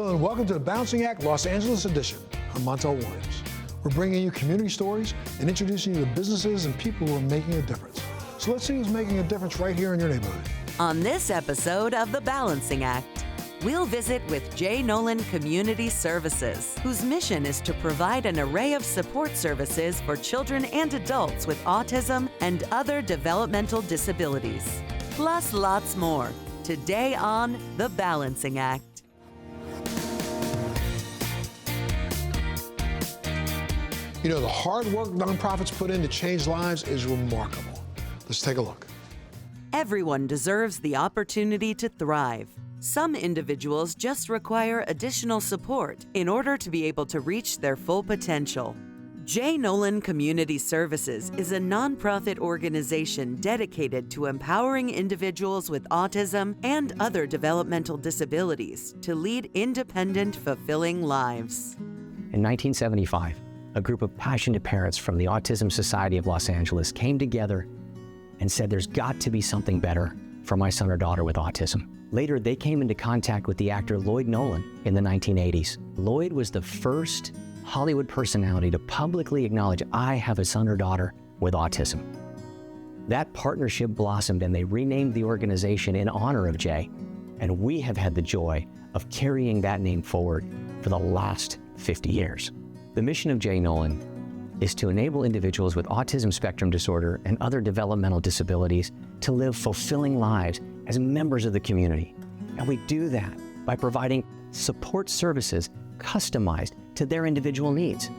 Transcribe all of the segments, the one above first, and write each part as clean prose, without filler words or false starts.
Hello and welcome to the Balancing Act Los Angeles edition. I'm Montel Williams. We're bringing you community stories and introducing you to businesses and people who are making a difference. So let's see who's making a difference right here in your neighborhood. On this episode of The Balancing Act, we'll visit with J. Nolan Community Services, whose mission is to provide an array of support services for children and adults with autism and other developmental disabilities. Plus lots more, today on The Balancing Act. You know, the hard work nonprofits put in to change lives is remarkable. Let's take a look. Everyone deserves the opportunity to thrive. Some individuals just require additional support in order to be able to reach their full potential. J. Nolan Community Services is a nonprofit organization dedicated to empowering individuals with autism and other developmental disabilities to lead independent, fulfilling lives. In 1975, a group of passionate parents from the Autism Society of Los Angeles came together and said there's got to be something better for my son or daughter with autism. Later, they came into contact with the actor Lloyd Nolan in the 1980s. Lloyd was the first Hollywood personality to publicly acknowledge, I have a son or daughter with autism. That partnership blossomed and they renamed the organization in honor of Jay. And we have had the joy of carrying that name forward for the last 50 years. The mission of J. Nolan is to enable individuals with autism spectrum disorder and other developmental disabilities to live fulfilling lives as members of the community. And we do that by providing support services customized to their individual needs.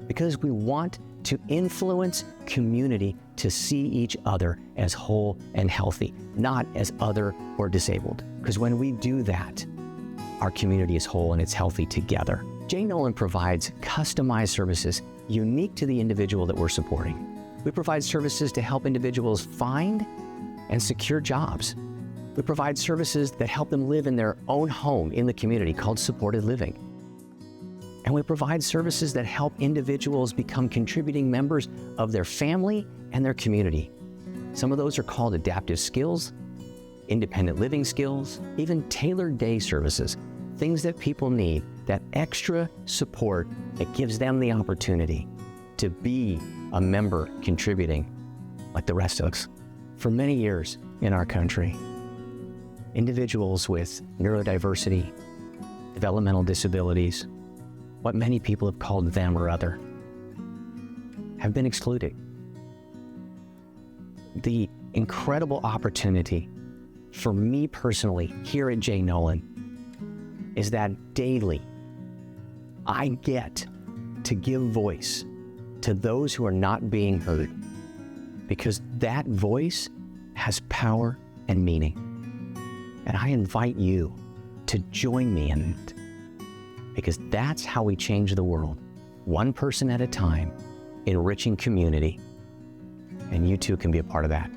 Because we want to influence community to see each other as whole and healthy, not as other or disabled. Because when we do that, our community is whole and it's healthy together. J. Nolan provides customized services unique to the individual that we're supporting. We provide services to help individuals find and secure jobs. We provide services that help them live in their own home in the community called supported living. And we provide services that help individuals become contributing members of their family and their community. Some of those are called adaptive skills, independent living skills, even tailored day services, things that people need, that extra support that gives them the opportunity to be a member contributing like the rest of us. For many years in our country, individuals with neurodiversity, developmental disabilities, what many people have called them or other, have been excluded. The incredible opportunity for me personally here at J. Nolan is that daily I get to give voice to those who are not being heard, because that voice has power and meaning. And I invite you to join me in it, because that's how we change the world, one person at a time, enriching community, and you too can be a part of that.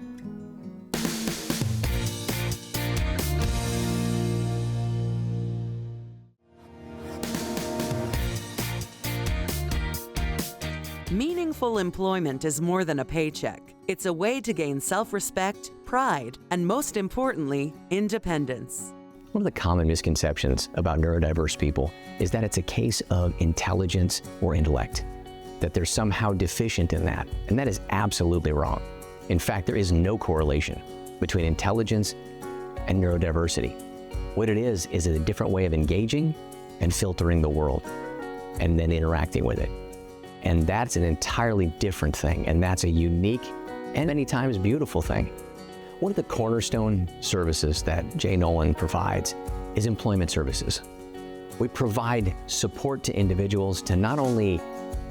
Meaningful employment is more than a paycheck. It's a way to gain self-respect, pride, and most importantly, independence. One of the common misconceptions about neurodiverse people is that it's a case of intelligence or intellect, that they're somehow deficient in that, and that is absolutely wrong. In fact, there is no correlation between intelligence and neurodiversity. What it is a different way of engaging and filtering the world, and then interacting with it. And that's an entirely different thing, and that's a unique and many times beautiful thing. One of the cornerstone services that J. Nolan provides is employment services. We provide support to individuals to not only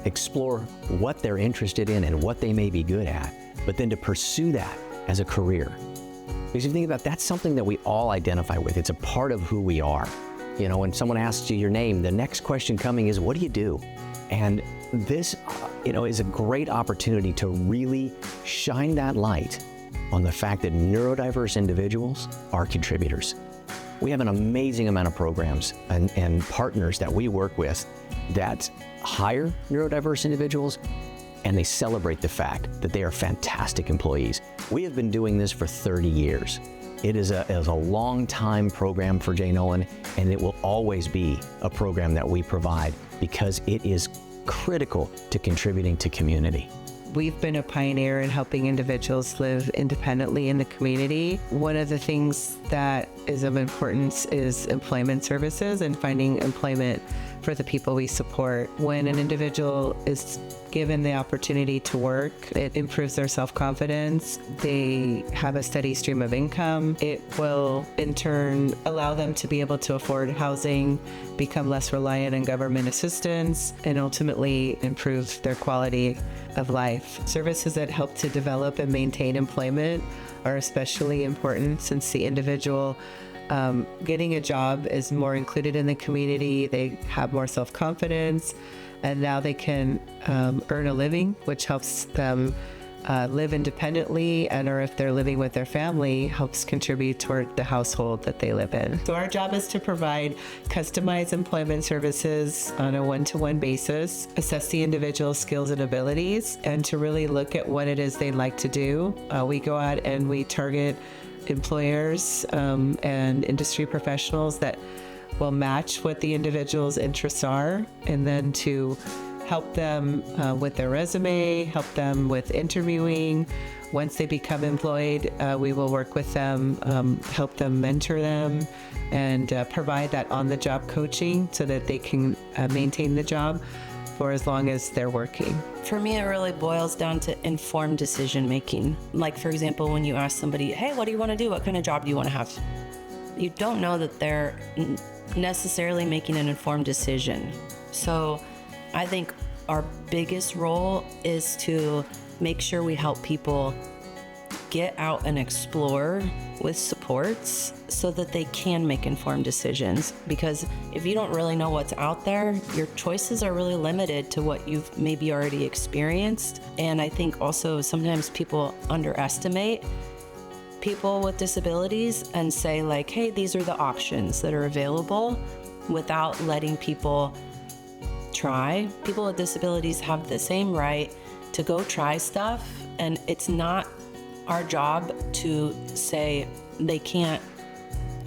explore what they're interested in and what they may be good at, but then to pursue that as a career. Because if you think about it, that's something that we all identify with. It's a part of who we are. You know, when someone asks you your name, the next question coming is, what do you do? And this, is a great opportunity to really shine that light on the fact that neurodiverse individuals are contributors. We have an amazing amount of programs and partners that we work with that hire neurodiverse individuals, and they celebrate the fact that they are fantastic employees. We have been doing this for 30 years. It is a long-time program for Jay Nolan, and it will always be a program that we provide because it is critical to contributing to community. We've been a pioneer in helping individuals live independently in the community. One of the things that is of importance is employment services and finding employment for the people we support. When an individual is given the opportunity to work, it improves their self-confidence. They have a steady stream of income. It will, in turn, allow them to be able to afford housing, become less reliant on government assistance, and ultimately improve their quality of life. Services that help to develop and maintain employment are especially important since the individual getting a job is more included in the community. They have more self-confidence, and now they can earn a living, which helps them live independently, and or if they're living with their family, helps contribute toward the household that they live in. So our job is to provide customized employment services on a one-to-one basis, assess the individual's skills and abilities, and to really look at what it is they'd like to do. We go out and we target employers and industry professionals that will match what the individual's interests are, and then to help them with their resume, help them with interviewing. Once they become employed, we will work with them, help them mentor them, and provide that on-the-job coaching so that they can maintain the job for as long as they're working. For me, it really boils down to informed decision making. Like, for example, when you ask somebody, hey, what do you want to do? What kind of job do you want to have? You don't know that they're necessarily making an informed decision. So I think our biggest role is to make sure we help people get out and explore with supports so that they can make informed decisions. Because if you don't really know what's out there, your choices are really limited to what you've maybe already experienced. And I think also sometimes people underestimate people with disabilities and say like, hey, these are the options that are available, without letting people try. People with disabilities have the same right to go try stuff, and it's not our job to say they can't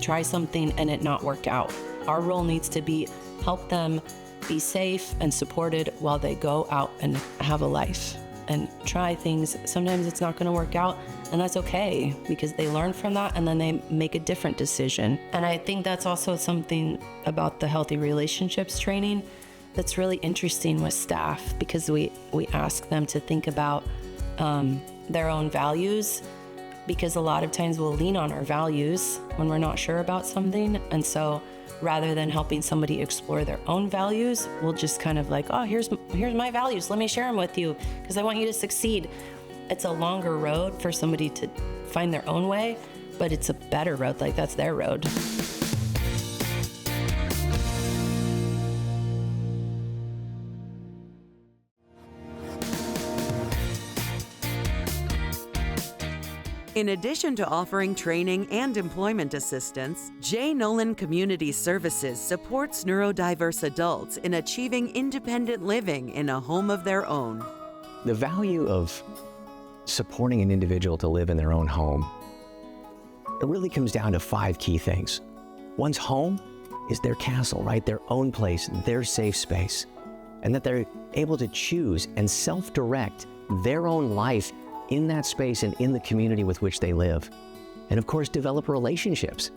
try something and it not work out. Our role needs to be help them be safe and supported while they go out and have a life and try things. Sometimes it's not going to work out, and that's okay, because they learn from that and then they make a different decision. And I think that's also something about the healthy relationships training that's really interesting with staff, because we ask them to think about their own values, because a lot of times we'll lean on our values when we're not sure about something. And so rather than helping somebody explore their own values, we'll just kind of like, oh, here's my values. Let me share them with you because I want you to succeed. It's a longer road for somebody to find their own way, but it's a better road. Like, that's their road. In addition to offering training and employment assistance, Jay Nolan Community Services supports neurodiverse adults in achieving independent living in a home of their own. The value of supporting an individual to live in their own home, it really comes down to 5 key things. One's home is their castle, right? Their own place, their safe space, and that they're able to choose and self-direct their own life in that space and in the community with which they live. And of course, develop relationships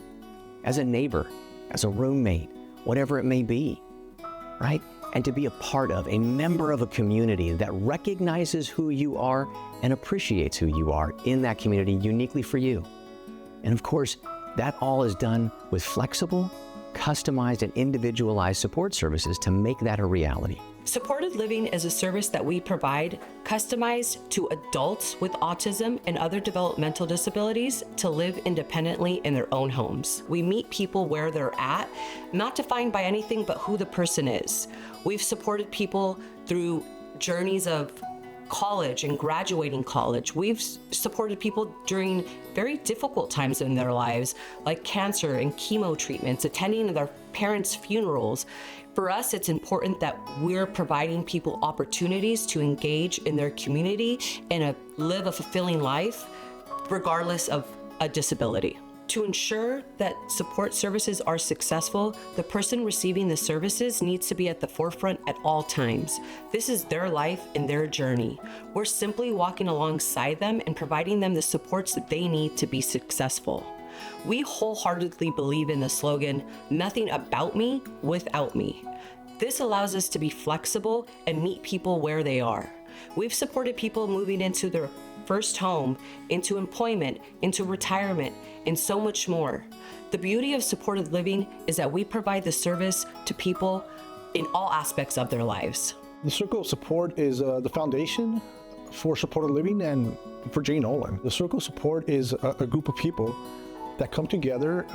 as a neighbor, as a roommate, whatever it may be, right? And to be a part of, a member of a community that recognizes who you are and appreciates who you are in that community uniquely for you. And of course, that all is done with flexible, customized, and individualized support services to make that a reality. Supported living is a service that we provide customized to adults with autism and other developmental disabilities to live independently in their own homes. We meet people where they're at, not defined by anything but who the person is. We've supported people through journeys of college and graduating college. We've supported people during very difficult times in their lives, like cancer and chemo treatments, attending their parents' funerals. For us, it's important that we're providing people opportunities to engage in their community and live a fulfilling life, regardless of a disability. To ensure that support services are successful, the person receiving the services needs to be at the forefront at all times. This is their life and their journey. We're simply walking alongside them and providing them the supports that they need to be successful. We wholeheartedly believe in the slogan, "Nothing about me without me." This allows us to be flexible and meet people where they are. We've supported people moving into their first home, into employment, into retirement, and so much more. The beauty of supported living is that we provide the service to people in all aspects of their lives. The Circle of Support is the foundation for supported living and for Jay Nolan. The Circle of Support is a group of people that come together,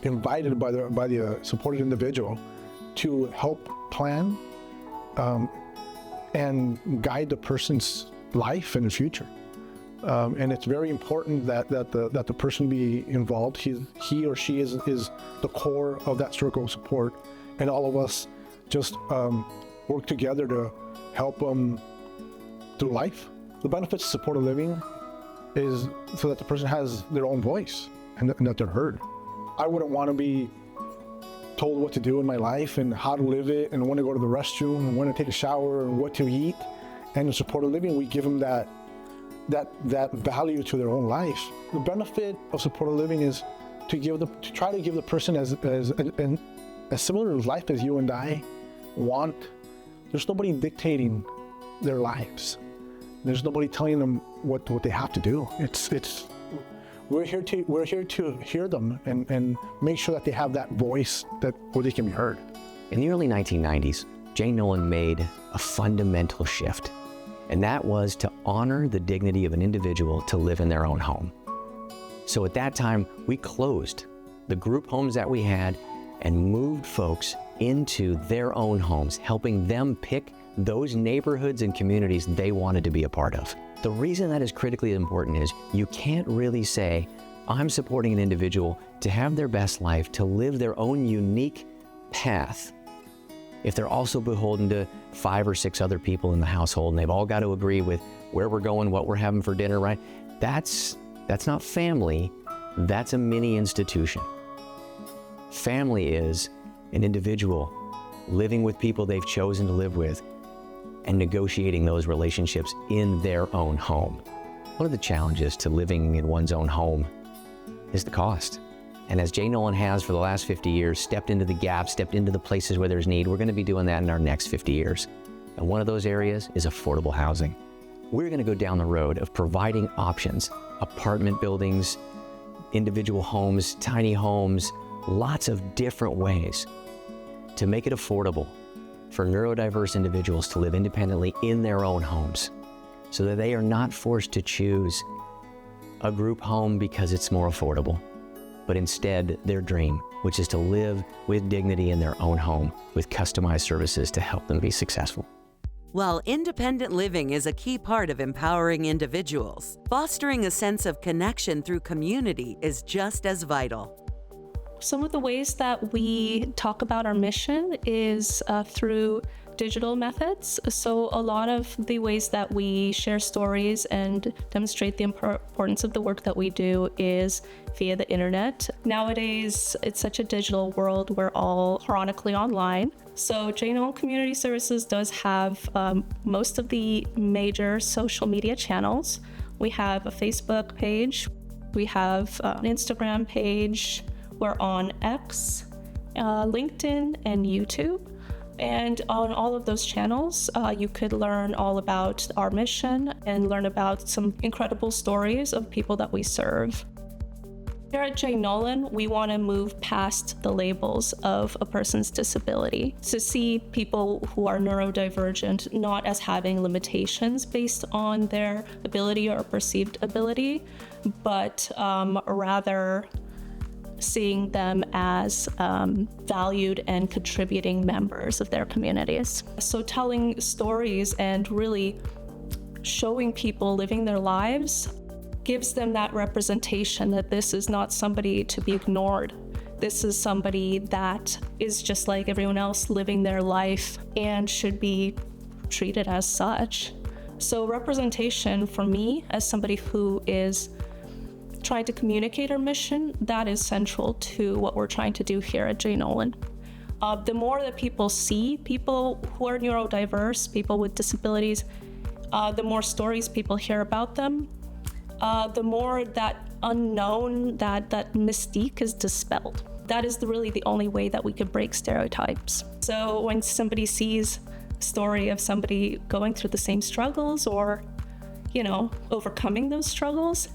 invited by the supported individual, to help plan and guide the person's life in the future. And it's very important that the person be involved. He or she is the core of that circle of support, and all of us just work together to help them through life. The benefits of supported living is so that the person has their own voice and that they're heard. I wouldn't want to be told what to do in my life and how to live it and when to go to the restroom and when to take a shower and what to eat. And in supported living, we give them that value to their own life. The benefit of supported living is to try to give the person as similar life as you and I want. There's nobody dictating their lives. There's nobody telling them what they have to do. We're here to hear them and make sure that they have that voice where they can be heard. In the early 1990s, Jay Nolan made a fundamental shift, and that was to honor the dignity of an individual to live in their own home. So at that time, we closed the group homes that we had and moved folks into their own homes, helping them pick those neighborhoods and communities they wanted to be a part of. The reason that is critically important is you can't really say, I'm supporting an individual to have their best life, to live their own unique path, if they're also beholden to 5 or 6 other people in the household and they've all got to agree with where we're going, what we're having for dinner, right? That's not family, that's a mini institution. Family is an individual living with people they've chosen to live with and negotiating those relationships in their own home. One of the challenges to living in one's own home is the cost. And as Jay Nolan has for the last 50 years, stepped into the gaps, stepped into the places where there's need, we're going to be doing that in our next 50 years. And one of those areas is affordable housing. We're going to go down the road of providing options, apartment buildings, individual homes, tiny homes, lots of different ways to make it affordable for neurodiverse individuals to live independently in their own homes so that they are not forced to choose a group home because it's more affordable, but instead their dream, which is to live with dignity in their own home with customized services to help them be successful. While independent living is a key part of empowering individuals, fostering a sense of connection through community is just as vital. Some of the ways that we talk about our mission is through digital methods. So a lot of the ways that we share stories and demonstrate the importance of the work that we do is via the internet. Nowadays, it's such a digital world. We're all chronically online. So Jay Nolan Community Services does have most of the major social media channels. We have a Facebook page. We have an Instagram page. We're on X, LinkedIn, and YouTube. And on all of those channels, you could learn all about our mission and learn about some incredible stories of people that we serve. Here at Jay Nolan, we want to move past the labels of a person's disability to see people who are neurodivergent not as having limitations based on their ability or perceived ability, but rather seeing them as valued and contributing members of their communities. So telling stories and really showing people living their lives gives them that representation that this is not somebody to be ignored. This is somebody that is just like everyone else living their life and should be treated as such. So representation for me, as somebody who is trying to communicate our mission, that is central to what we're trying to do here at J. Nolan. The more that people see people who are neurodiverse, people with disabilities, the more stories people hear about them, the more that unknown, that mystique is dispelled. That is really the only way that we could break stereotypes. So when somebody sees a story of somebody going through the same struggles or, overcoming those struggles,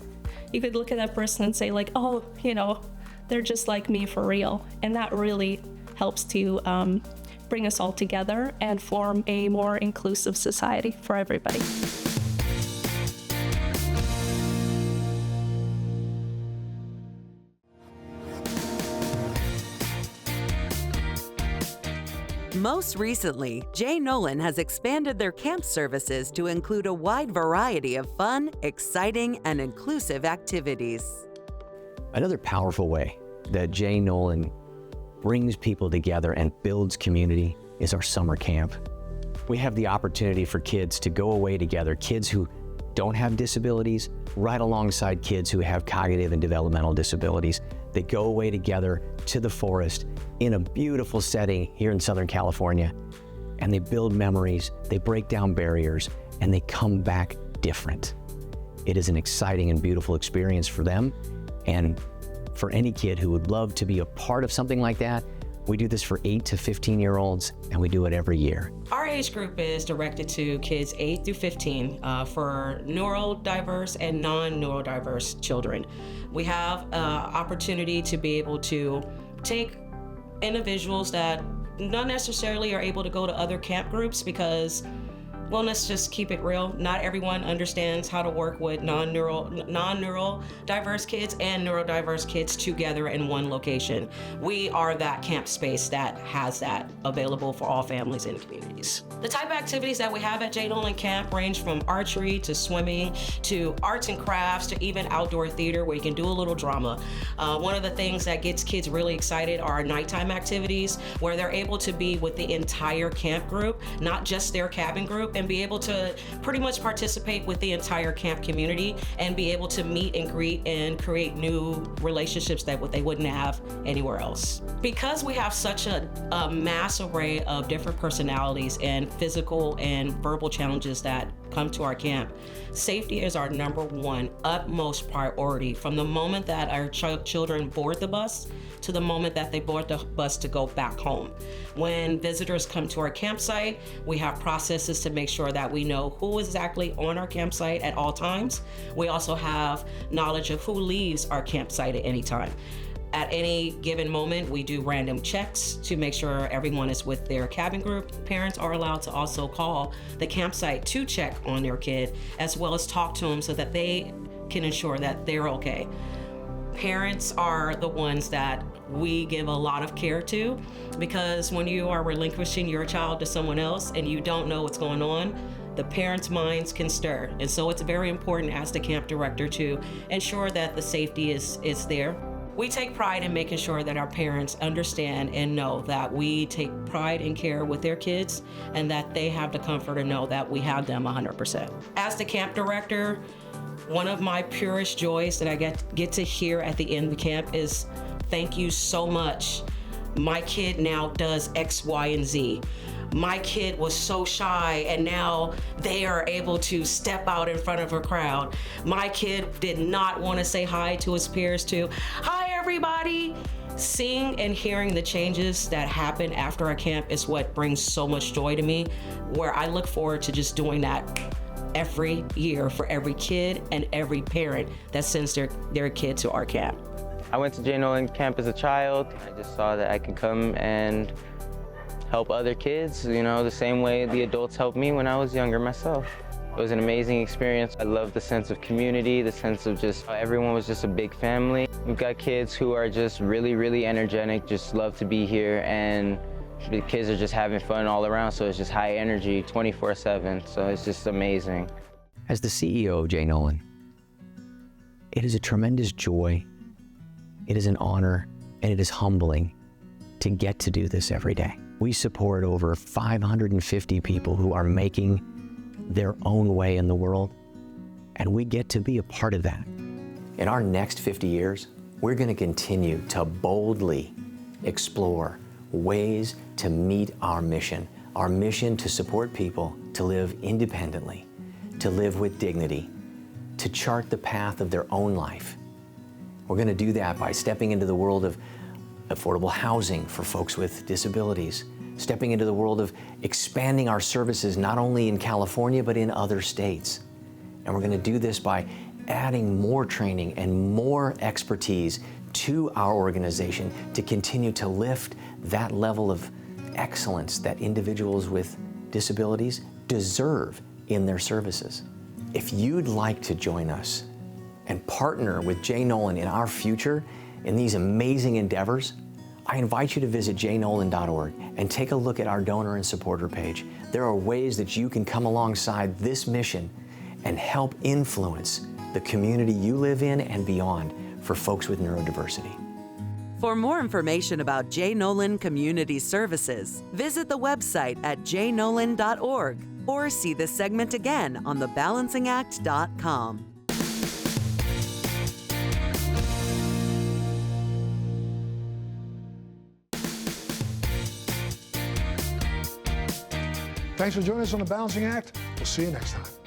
you could look at that person and say like, oh, they're just like me for real. And that really helps to bring us all together and form a more inclusive society for everybody. Most recently, J. Nolan has expanded their camp services to include a wide variety of fun, exciting, and inclusive activities. Another powerful way that J. Nolan brings people together and builds community is our summer camp. We have the opportunity for kids to go away together, kids who don't have disabilities, right alongside kids who have cognitive and developmental disabilities. They go away together to the forest in a beautiful setting here in Southern California, and they build memories, they break down barriers, and they come back different. It is an exciting and beautiful experience for them, and for any kid who would love to be a part of something like that. We do this for 8 to 15-year-olds, and we do it every year. Our age group is directed to kids 8 through 15 for neurodiverse and non-neurodiverse children. We have an opportunity to be able to take individuals that not necessarily are able to go to other camp groups because, well, let's just keep it real. Not everyone understands how to work with non-neural diverse kids and neurodiverse kids together in one location. We are that camp space that has that available for all families and communities. The type of activities that we have at J. Nolan Camp range from archery to swimming to arts and crafts to even outdoor theater where you can do a little drama. One of the things that gets kids really excited are our nighttime activities where they're able to be with the entire camp group, not just their cabin group, and be able to pretty much participate with the entire camp community and be able to meet and greet and create new relationships that they wouldn't have anywhere else. Because we have such a mass array of different personalities and physical and verbal challenges that come to our camp, safety is our number one utmost priority from the moment that our children board the bus to the moment that they board the bus to go back home. When visitors come to our campsite, we have processes to make sure that we know who is exactly on our campsite at all times. We also have knowledge of who leaves our campsite at any time. At any given moment, we do random checks to make sure everyone is with their cabin group. Parents are allowed to also call the campsite to check on their kid, as well as talk to them so that they can ensure that they're okay. Parents are the ones that we give a lot of care to, because when you are relinquishing your child to someone else and you don't know what's going on, the parents' minds can stir. And so it's very important as the camp director to ensure that the safety is there. We take pride in making sure that our parents understand and know that we take pride and care with their kids and that they have the comfort to know that we have them 100%. As the camp director, one of my purest joys that I get to hear at the end of the camp is, thank you so much. My kid now does X, Y, and Z. My kid was so shy and now they are able to step out in front of a crowd. My kid did not want to say hi to his peers to, hi everybody. Seeing and hearing the changes that happen after a camp is what brings so much joy to me, where I look forward to just doing that every year for every kid and every parent that sends their kid to our camp. I went to J. Nolan Camp as a child. I just saw that I can come and help other kids, the same way the adults helped me when I was younger myself. It was an amazing experience. I love the sense of community, the sense of just everyone was just a big family. We've got kids who are just really, really energetic, just love to be here, and the kids are just having fun all around, so it's just high energy 24/7, so it's just amazing. As the CEO of J. Nolan, it is a tremendous joy, it is an honor, and it is humbling to get to do this every day. We support over 550 people who are making their own way in the world, and we get to be a part of that. In our next 50 years, we're going to continue to boldly explore ways to meet our mission to support people to live independently, to live with dignity, to chart the path of their own life. We're going to do that by stepping into the world of affordable housing for folks with disabilities, stepping into the world of expanding our services not only in California but in other states. And we're going to do this by adding more training and more expertise to our organization to continue to lift that level of excellence that individuals with disabilities deserve in their services. If you'd like to join us and partner with Jay Nolan in our future in these amazing endeavors, I invite you to visit jnolan.org and take a look at our donor and supporter page. There are ways that you can come alongside this mission and help influence the community you live in and beyond for folks with neurodiversity. For more information about Jay Nolan Community Services, visit the website at jnolan.org or see this segment again on thebalancingact.com. Thanks for joining us on The Balancing Act. We'll see you next time.